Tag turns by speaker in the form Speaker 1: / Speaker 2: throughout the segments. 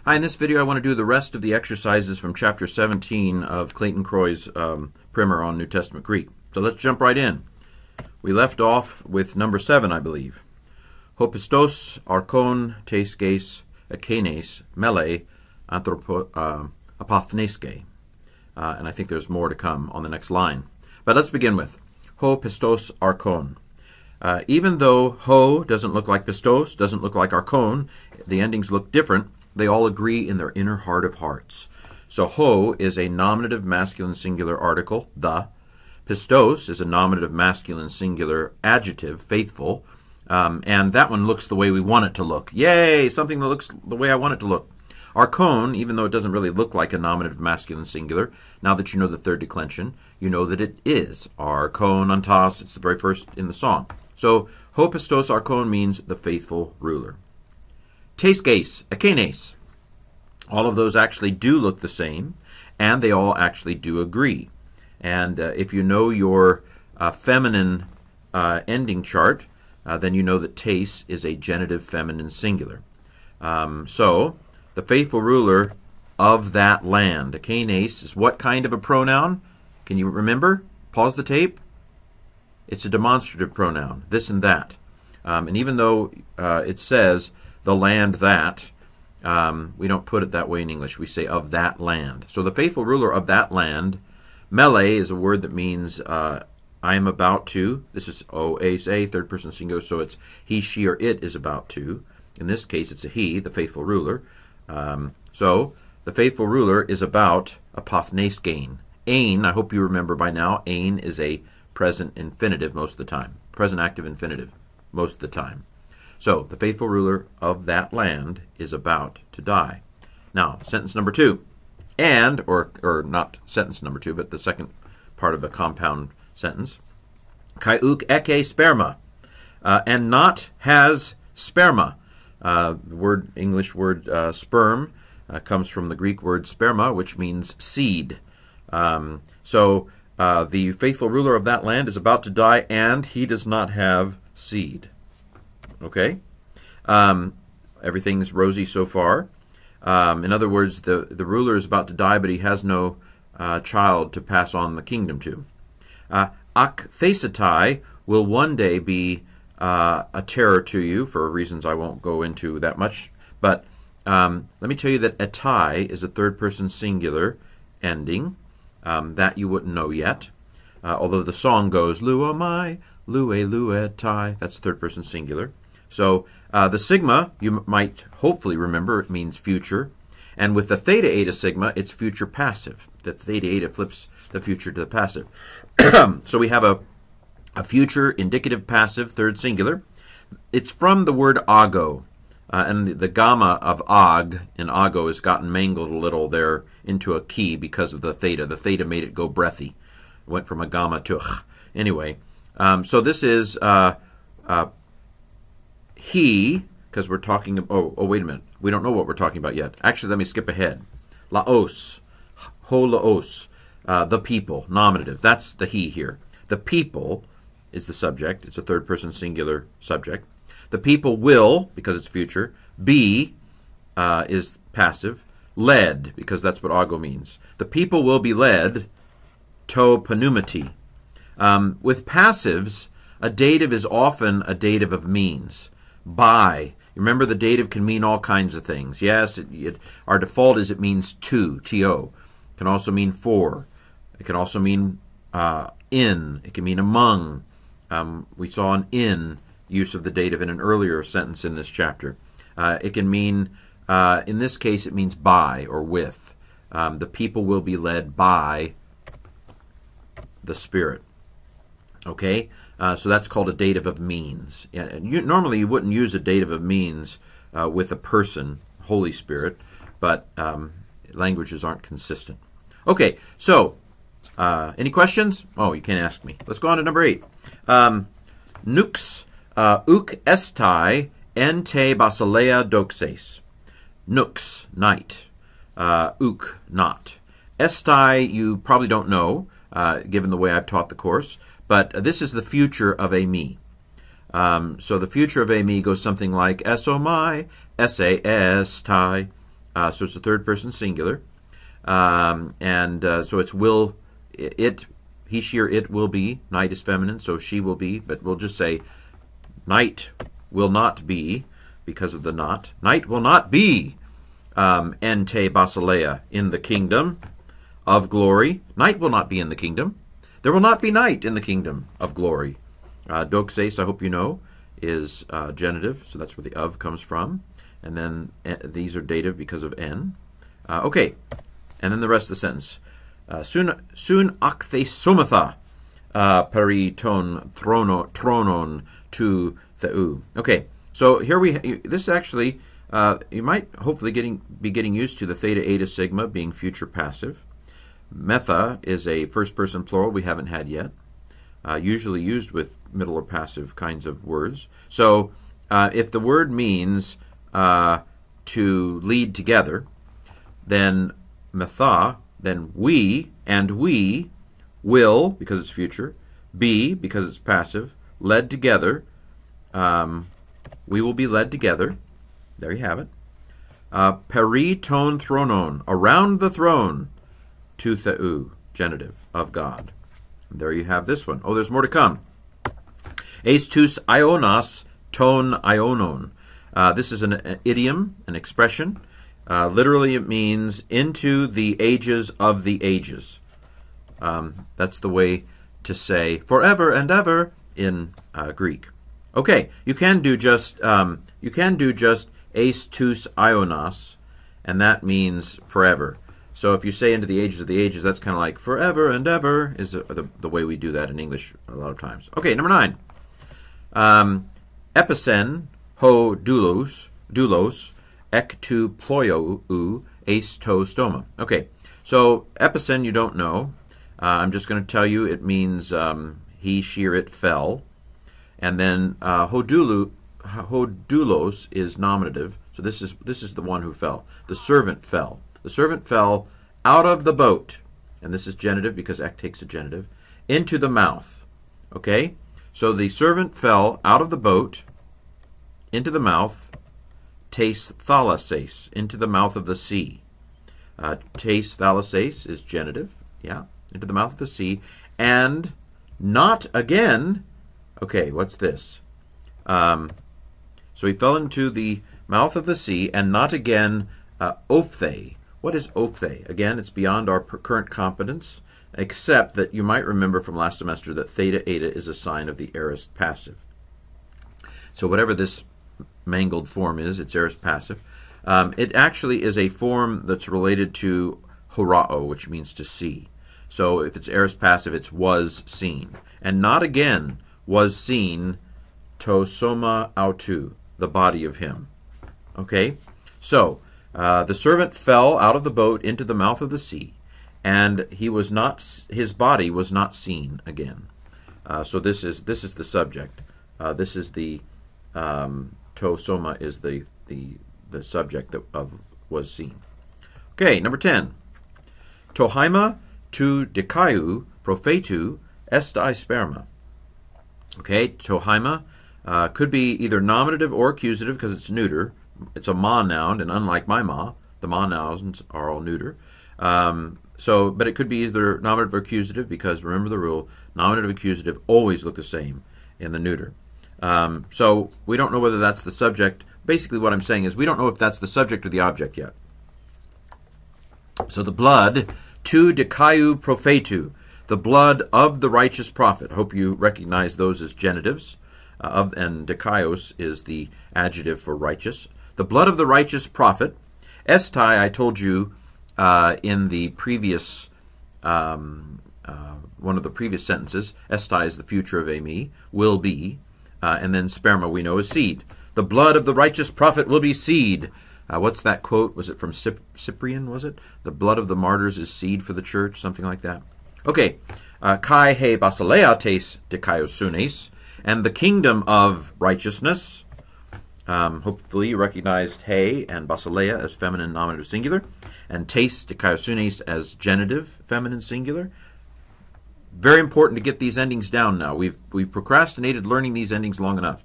Speaker 1: Hi, in this video I want to do the rest of the exercises from chapter 17 of Clayton Croy's primer on New Testament Greek. So let's jump right in. We left off with number 7, I believe. Hopistos, archon, tes geis, akenes, mele, apothneske. And I think there's more to come on the next line. But let's begin with ho pistos archon. Even though ho doesn't look like pistos, doesn't look like archon, the endings look different, they all agree in their inner heart of hearts. So ho is a nominative masculine singular article, the. Pistos is a nominative masculine singular adjective, faithful. And that one looks the way we want it to look. Yay! Something that looks the way I want it to look. Archon, even though it doesn't really look like a nominative masculine singular, now that you know the third declension, you know that it is. Archon antas, it's the very first in the song. So, ho pistos archon means the faithful ruler. Tes geis, akenes. All of those actually do look the same, and they all actually do agree. And if you know your feminine ending chart, then you know that tes is a genitive feminine singular. So, the faithful ruler of that land. Akenes is what kind of a pronoun? Can you remember? Pause the tape. It's a demonstrative pronoun, this and that. And even though it says the land that, we don't put it that way in English. We say of that land. So the faithful ruler of that land, mele is a word that means I am about to. This is oase, third person singular, so it's he, she, or it is about to. In this case, it's a he, the faithful ruler. So the faithful ruler is about apothneskein. Ain, I hope you remember by now, ain is a present infinitive most of the time. Present active infinitive most of the time. So the faithful ruler of that land is about to die. Now, sentence number 2. And, or not sentence number 2, but the second part of a compound sentence. Kai uk eke sperma. And not has sperma. The English word sperm comes from the Greek word sperma, which means seed. So the faithful ruler of that land is about to die, and he does not have seed. Okay? Everything's rosy so far. In other words, the ruler is about to die, but he has no child to pass on the kingdom to. Ak thesetai will one day be a terror to you, for reasons I won't go into that much. But let me tell you that etai is a third-person singular ending. That you wouldn't know yet. Although the song goes, luamai, lue, luetai. That's third-person singular. So the sigma, you might hopefully remember, it means future. And with the theta eta sigma, it's future passive. The theta eta flips the future to the passive. So we have a future indicative passive, third singular. It's from the word ago. And the gamma of ag in ago has gotten mangled a little there into a key because of the theta. The theta made it go breathy. It went from a gamma to a ch. Anyway, so this is he, because we're talking, oh, wait a minute. We don't know what we're talking about yet. Actually, let me skip ahead. Laos, ho laos, the people, nominative. That's the he here. The people is the subject. It's a third-person singular subject. The people will, because it's future. Be is passive. Led, because that's what ago means. The people will be led, to pneumati. With passives, a dative is often a dative of means. By. Remember, the dative can mean all kinds of things. Yes, our default is it means to, to. It can also mean for. It can also mean in. It can mean among. We saw an in use of the dative in an earlier sentence in this chapter. It can mean, in this case, it means by or with. The people will be led by the Spirit. Okay? So that's called a dative of means. Normally you wouldn't use a dative of means with a person, Holy Spirit, but languages aren't consistent. Okay, so any questions? Oh, you can't ask me. Let's go on to number 8. Nux uk estai ente basileia doxes. Nux, night. Uk, not. Estai, you probably don't know, given the way I've taught the course, but this is the future of a me. So the future of a me goes something like esomai, estai, so it's a third person singular. So it's will, it, he, she, or it will be. Night is feminine, so she will be. But we'll just say night will not be, because of the not. Night will not be ente basileia, in the kingdom of glory. Night will not be in the kingdom. There will not be night in the kingdom of glory. Doxes, I hope you know, is genitive, so that's where the of comes from. And then these are dative because of n. Okay, and then the rest of the sentence. Soon akthe somatha peri ton tronon to theu. Okay, so here this actually, you might hopefully be getting used to the theta, eta, sigma being future passive. Metha is a first-person plural we haven't had yet, usually used with middle or passive kinds of words. So if the word means to lead together, then metha, then we, and we will, because it's future, be, because it's passive, led together. We will be led together. There you have it. Peri ton thronon, around the throne, to theu, genitive, of God. And there you have this one. Oh, there's more to come. Estus ionas ton ionon. This is an idiom, an expression. Literally it means into the ages of the ages. That's the way to say forever and ever in Greek. Okay, you can do just estus ionas, and that means forever. So if you say into the ages of the ages, that's kind of like forever and ever is the way we do that in English a lot of times. Okay, number 9. Epicen ho doulos ek tu ploiou eis to stoma. Okay, so epicen you don't know. I'm just going to tell you it means he, she, or it fell. And then hodoulos is nominative. So this is the one who fell. The servant fell. The servant fell out of the boat, and this is genitive because ek takes a genitive, into the mouth. Okay? So the servant fell out of the boat, into the mouth, tes thalases, into the mouth of the sea. Tes thalases is genitive, yeah, into the mouth of the sea, and not again. Okay, what's this? So he fell into the mouth of the sea, and not again, ophthe. What is ophthe? Again, it's beyond our current competence, except that you might remember from last semester that theta, eta is a sign of the aorist passive. So whatever this mangled form is, it's aorist passive. It actually is a form that's related to horao, which means to see. So if it's aorist passive, it's was seen. And not again was seen to soma autu, the body of him. Okay? So the servant fell out of the boat into the mouth of the sea, and his body was not seen again. So this is the subject. This is the to soma is the subject of was seen. Okay, number 10. Tohaima tu dikaiou prophetu estai sperma. Okay, tohaima could be either nominative or accusative because it's neuter. It's a ma noun, and unlike my ma, the ma nouns are all neuter. But it could be either nominative or accusative because remember the rule: nominative and accusative always look the same in the neuter. So we don't know whether that's the subject. Basically, what I'm saying is we don't know if that's the subject or the object yet. So the blood tu dikaiou prophetu, the blood of the righteous prophet. I hope you recognize those as genitives. And dikaios is the adjective for righteous. The blood of the righteous prophet. Estai, I told you in the previous, one of the previous sentences, estai is the future of emi, will be, and then sperma we know is seed. The blood of the righteous prophet will be seed. What's that quote? Was it from Cyprian, was it? The blood of the martyrs is seed for the church, something like that. Okay, kai he basileia tes dikaiosunes, and the kingdom of righteousness. Hopefully you recognized he and basileia as feminine nominative singular, and tes dikaiosunes as genitive feminine singular. Very important to get these endings down now. We've procrastinated learning these endings long enough.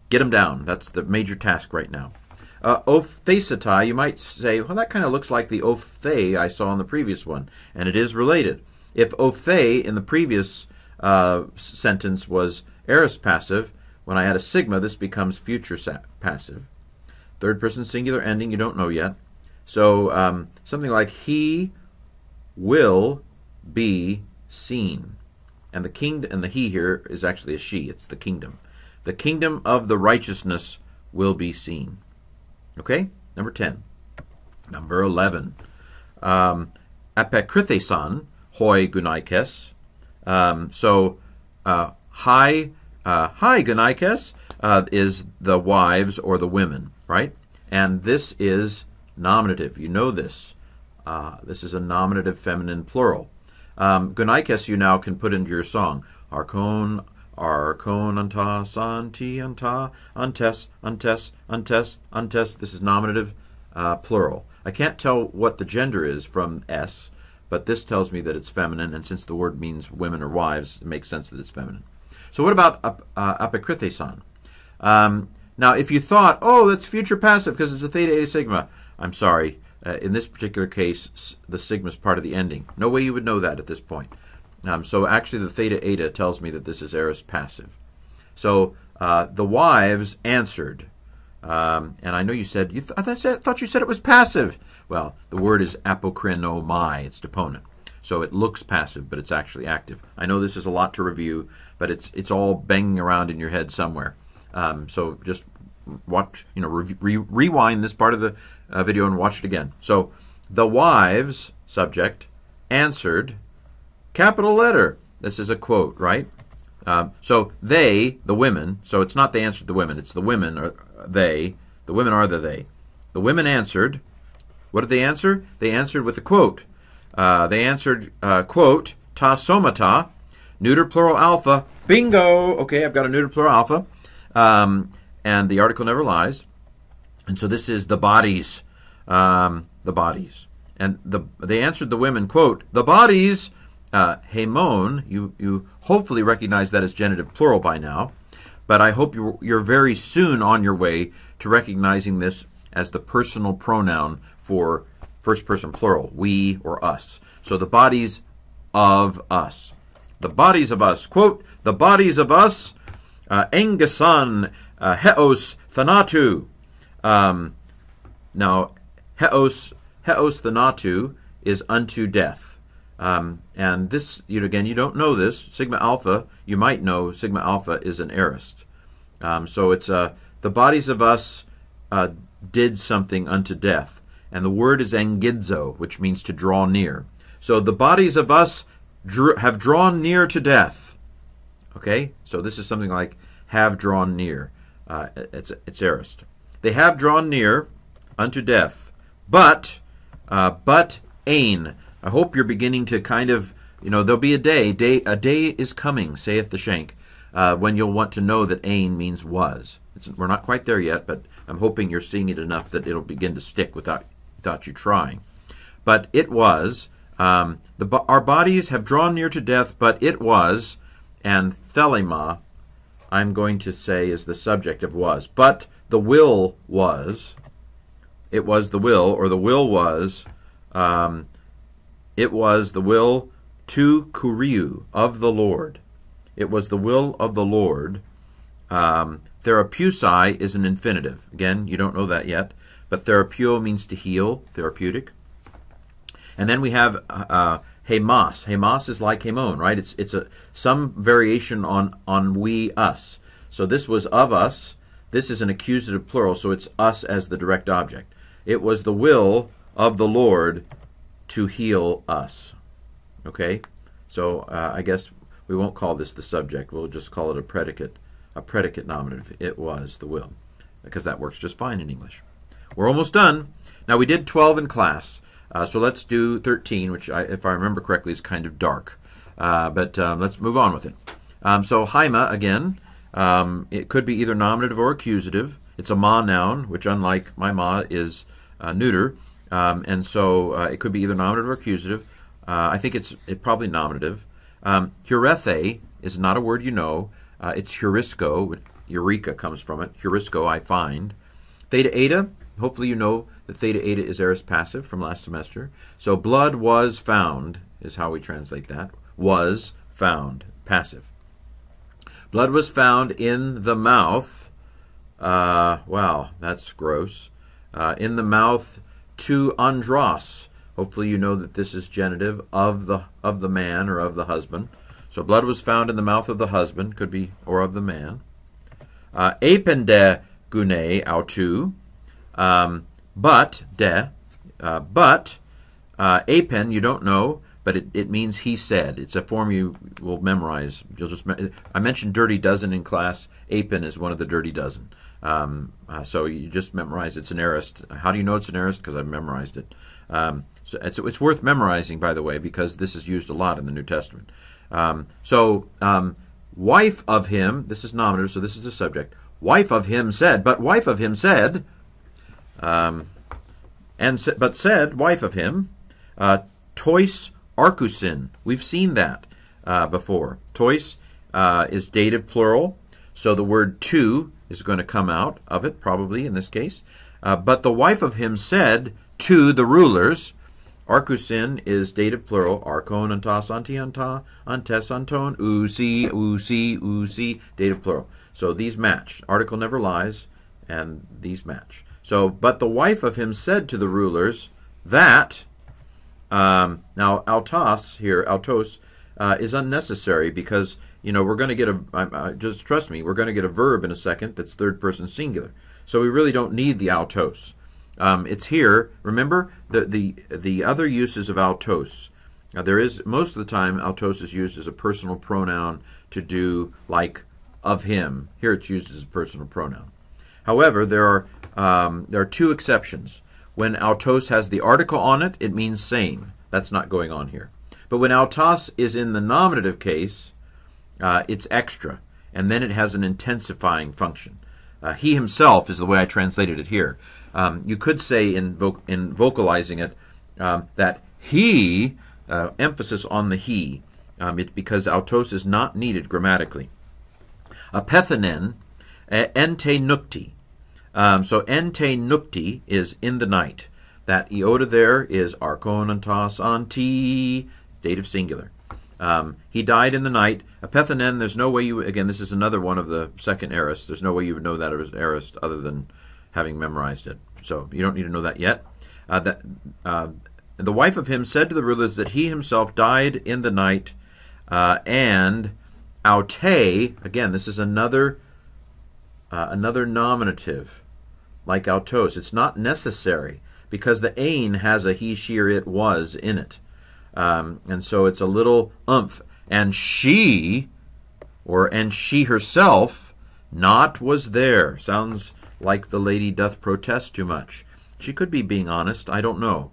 Speaker 1: Get them down. That's the major task right now. Ophthacetai, you might say, well, that kind of looks like the ophthe I saw in the previous one, and it is related. If ophthe in the previous sentence was aorist passive, when I add a sigma, this becomes future passive. Third person singular ending, you don't know yet. So something like he will be seen. And the kingdom, and the he here is actually a she. It's the kingdom. The kingdom of the righteousness will be seen. Okay? Number 10. Number 11. Apokrytheson hoi gunaikes. Hi gunaikes is the wives or the women, right? And this is nominative. You know this. This is a nominative feminine plural. Gunaikes you now can put into your song. Arkon, anta, santi, anta, antes, antes, antes, antes. This is nominative plural. I can't tell what the gender is from S, but this tells me that it's feminine, and since the word means women or wives, it makes sense that it's feminine. So what about apokrytheson? Now, if you thought, oh, that's future passive because it's a theta eta sigma, I'm sorry. In this particular case, the sigma is part of the ending. No way you would know that at this point. So actually the theta eta tells me that this is aorist passive. So the wives answered. And I know you said, I thought you said it was passive. Well, the word is apokrynomai, its deponent. So it looks passive, but it's actually active. I know this is a lot to review, but it's all banging around in your head somewhere. So just watch, rewind this part of the video and watch it again. So the wives, subject, answered, capital letter. This is a quote, right? So they, the women, so it's not they answered the women, it's the women or they. The women are the they. The women answered. What did they answer? They answered with a quote. They answered, quote, ta somata, neuter plural alpha, bingo! Okay, I've got a neuter plural alpha. And the article never lies. And so this is the bodies. The bodies. And they answered the women, quote, the bodies, hemon, you hopefully recognize that as genitive plural by now, but I hope you're very soon on your way to recognizing this as the personal pronoun for first person plural, we or us. So the bodies of us. The bodies of us. Quote, the bodies of us, engesan, heos thanatu. Now, heos thanatu is unto death. And this, again, you don't know this. Sigma alpha, you might know sigma alpha is an aorist. So it's the bodies of us did something unto death. And the word is engidzo, which means to draw near. So the bodies of us have drawn near to death. Okay? So this is something like have drawn near. It's aorist. They have drawn near unto death. But ain. I hope you're beginning to kind of, there'll be a day is coming, saith the Shank, when you'll want to know that ain means was. We're not quite there yet, but I'm hoping you're seeing it enough that it'll begin to stick without you trying. But it was, our bodies have drawn near to death, but it was, and thelema, I'm going to say is the subject of was. But the will was, it was the will, or the will was, it was the will to kuriu, of the Lord. It was the will of the Lord. Therapeusai is an infinitive. Again, you don't know that yet. But therapeuo means to heal, therapeutic. And then we have hemas. Hemas is like hemon, right? It's some variation on we, us. So this was of us. This is an accusative plural, so it's us as the direct object. It was the will of the Lord to heal us. Okay? So I guess we won't call this the subject. We'll just call it a predicate nominative. It was the will, because that works just fine in English. We're almost done. Now, we did 12 in class, so let's do 13, which, if I remember correctly, is kind of dark. But let's move on with it. So, haima, again, it could be either nominative or accusative. It's a ma noun, which, unlike my ma, is neuter. And so it could be either nominative or accusative. I think it's probably nominative. Heurethe is not a word you know. It's heurisco. Eureka comes from it. Heurisco, I find. Theta eta, hopefully you know that theta eta is aorist passive from last semester. So blood was found is how we translate that. Was found, passive. Blood was found in the mouth. Wow, that's gross. In the mouth to andros. Hopefully you know that this is genitive of the man or of the husband. So blood was found in the mouth of the husband, could be, or of the man. Apende gune autu. But apen, you don't know, but it means he said. It's a form you will memorize. I mentioned dirty dozen in class. Apen is one of the dirty dozen. So you just memorize it's an aorist. How do you know it's an aorist? Because I've memorized it. So it's worth memorizing, by the way, because this is used a lot in the New Testament. Wife of him, this is nominative, so this is the subject. Wife of him said, but wife of him said, but said, wife of him, tois arkusin. We've seen that before. Tois is dative plural, so the word to is going to come out of it, probably in this case. But the wife of him said to the rulers, arkusin is dative plural, arkon, antas, anti, anta, antes, anton, usi, dative plural. So these match. Article never lies, and these match. So, but the wife of him said to the rulers that, now autos here, autos, is unnecessary because, you know, we're going to get just trust me, we're going to get a verb in a second that's third person singular. So we really don't need the autos. It's here. Remember the other uses of autos. There is, most of the time, autos is used as a personal pronoun to do like of him. Here it's used as a personal pronoun. However, there are two exceptions. When autos has the article on it, it means same. That's not going on here. But when autos is in the nominative case, it's extra, and then it has an intensifying function. He himself is the way I translated it here. You could say in vocalizing it that he, emphasis on the he, because autos is not needed grammatically. Apethenen, ente nukti. So ente nukti is in the night. That iota there is arkon, antas, anti, dative singular. He died in the night. Apethenen, there's no way you, again, this is another one of the second aorists. There's no way you would know that it was aorist other than having memorized it. So you don't need to know that yet. The wife of him said to the rulers that he himself died in the night, and aute, again, this is another nominative, like autos. It's not necessary because the ain has a he, she, or it was in it. And so it's a little umph. And she, and she herself, not was there. Sounds like the lady doth protest too much. She could be being honest. I don't know.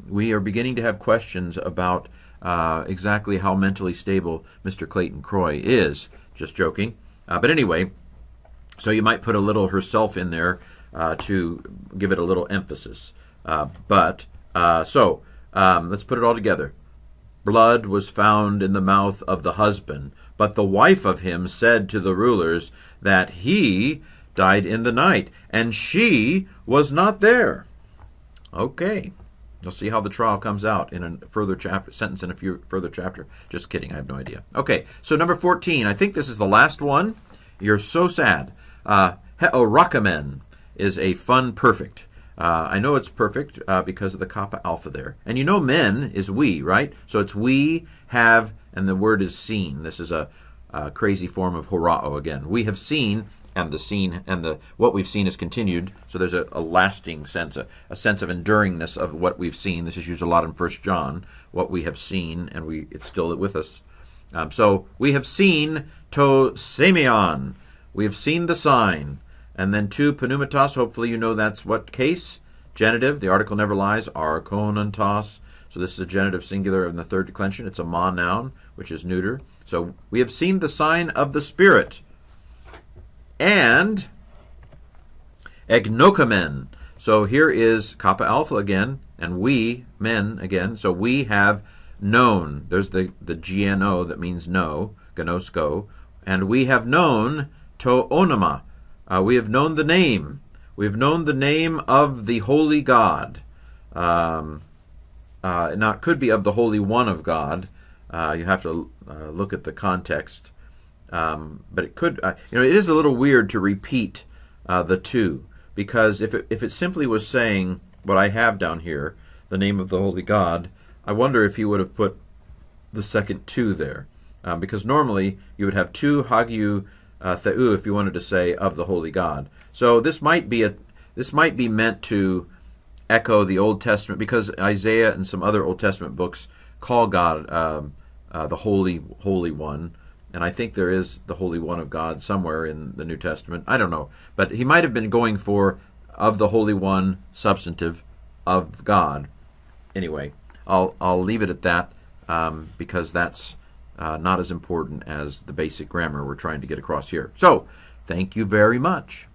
Speaker 1: We are beginning to have questions about exactly how mentally stable Mr. Clayton Croy is. Just joking. But anyway, so you might put a little herself in there to give it a little emphasis. Let's put it all together. Blood was found in the mouth of the husband, but the wife of him said to the rulers that he died in the night, and she was not there. Okay. You'll see how the trial comes out in a further sentence in a further chapter. Just kidding, I have no idea. Okay, so number 14. I think this is the last one. You're so sad. Heorokamen is a fun perfect. I know it's perfect because of the kappa alpha there. And you know men is we, right? So it's we have, and the word is seen. This is a crazy form of horao again. We have seen, and the seen, and what we've seen is continued. So there's a lasting sense, a sense of enduringness of what we've seen. This is used a lot in 1 John, what we have seen, and it's still with us. So we have seen to semeion. We have seen the sign. And then to pneumatos, hopefully you know that's what case? Genitive, the article never lies, arkonantos. So this is a genitive singular in the third declension. It's a ma noun, which is neuter. So we have seen the sign of the Spirit. And egnokamen. So here is kappa alpha again, and we, men again. So we have known. There's the gno that means know, gnosko. And we have known to onoma. We have known the name. We've known the name of the Holy God. Now, it could be of the Holy One of God. You have to look at the context. But it could, it is a little weird to repeat the two, because if it simply was saying what I have down here, the name of the Holy God, I wonder if he would have put the second two there, because normally you would have two Hagiou Theou if you wanted to say of the Holy God. So this might be meant to echo the Old Testament, because Isaiah and some other Old Testament books call God the Holy One. And I think there is the Holy One of God somewhere in the New Testament. I don't know. But he might have been going for of the Holy One, substantive, of God. Anyway, I'll leave it at that, because that's not as important as the basic grammar we're trying to get across here. So, thank you very much.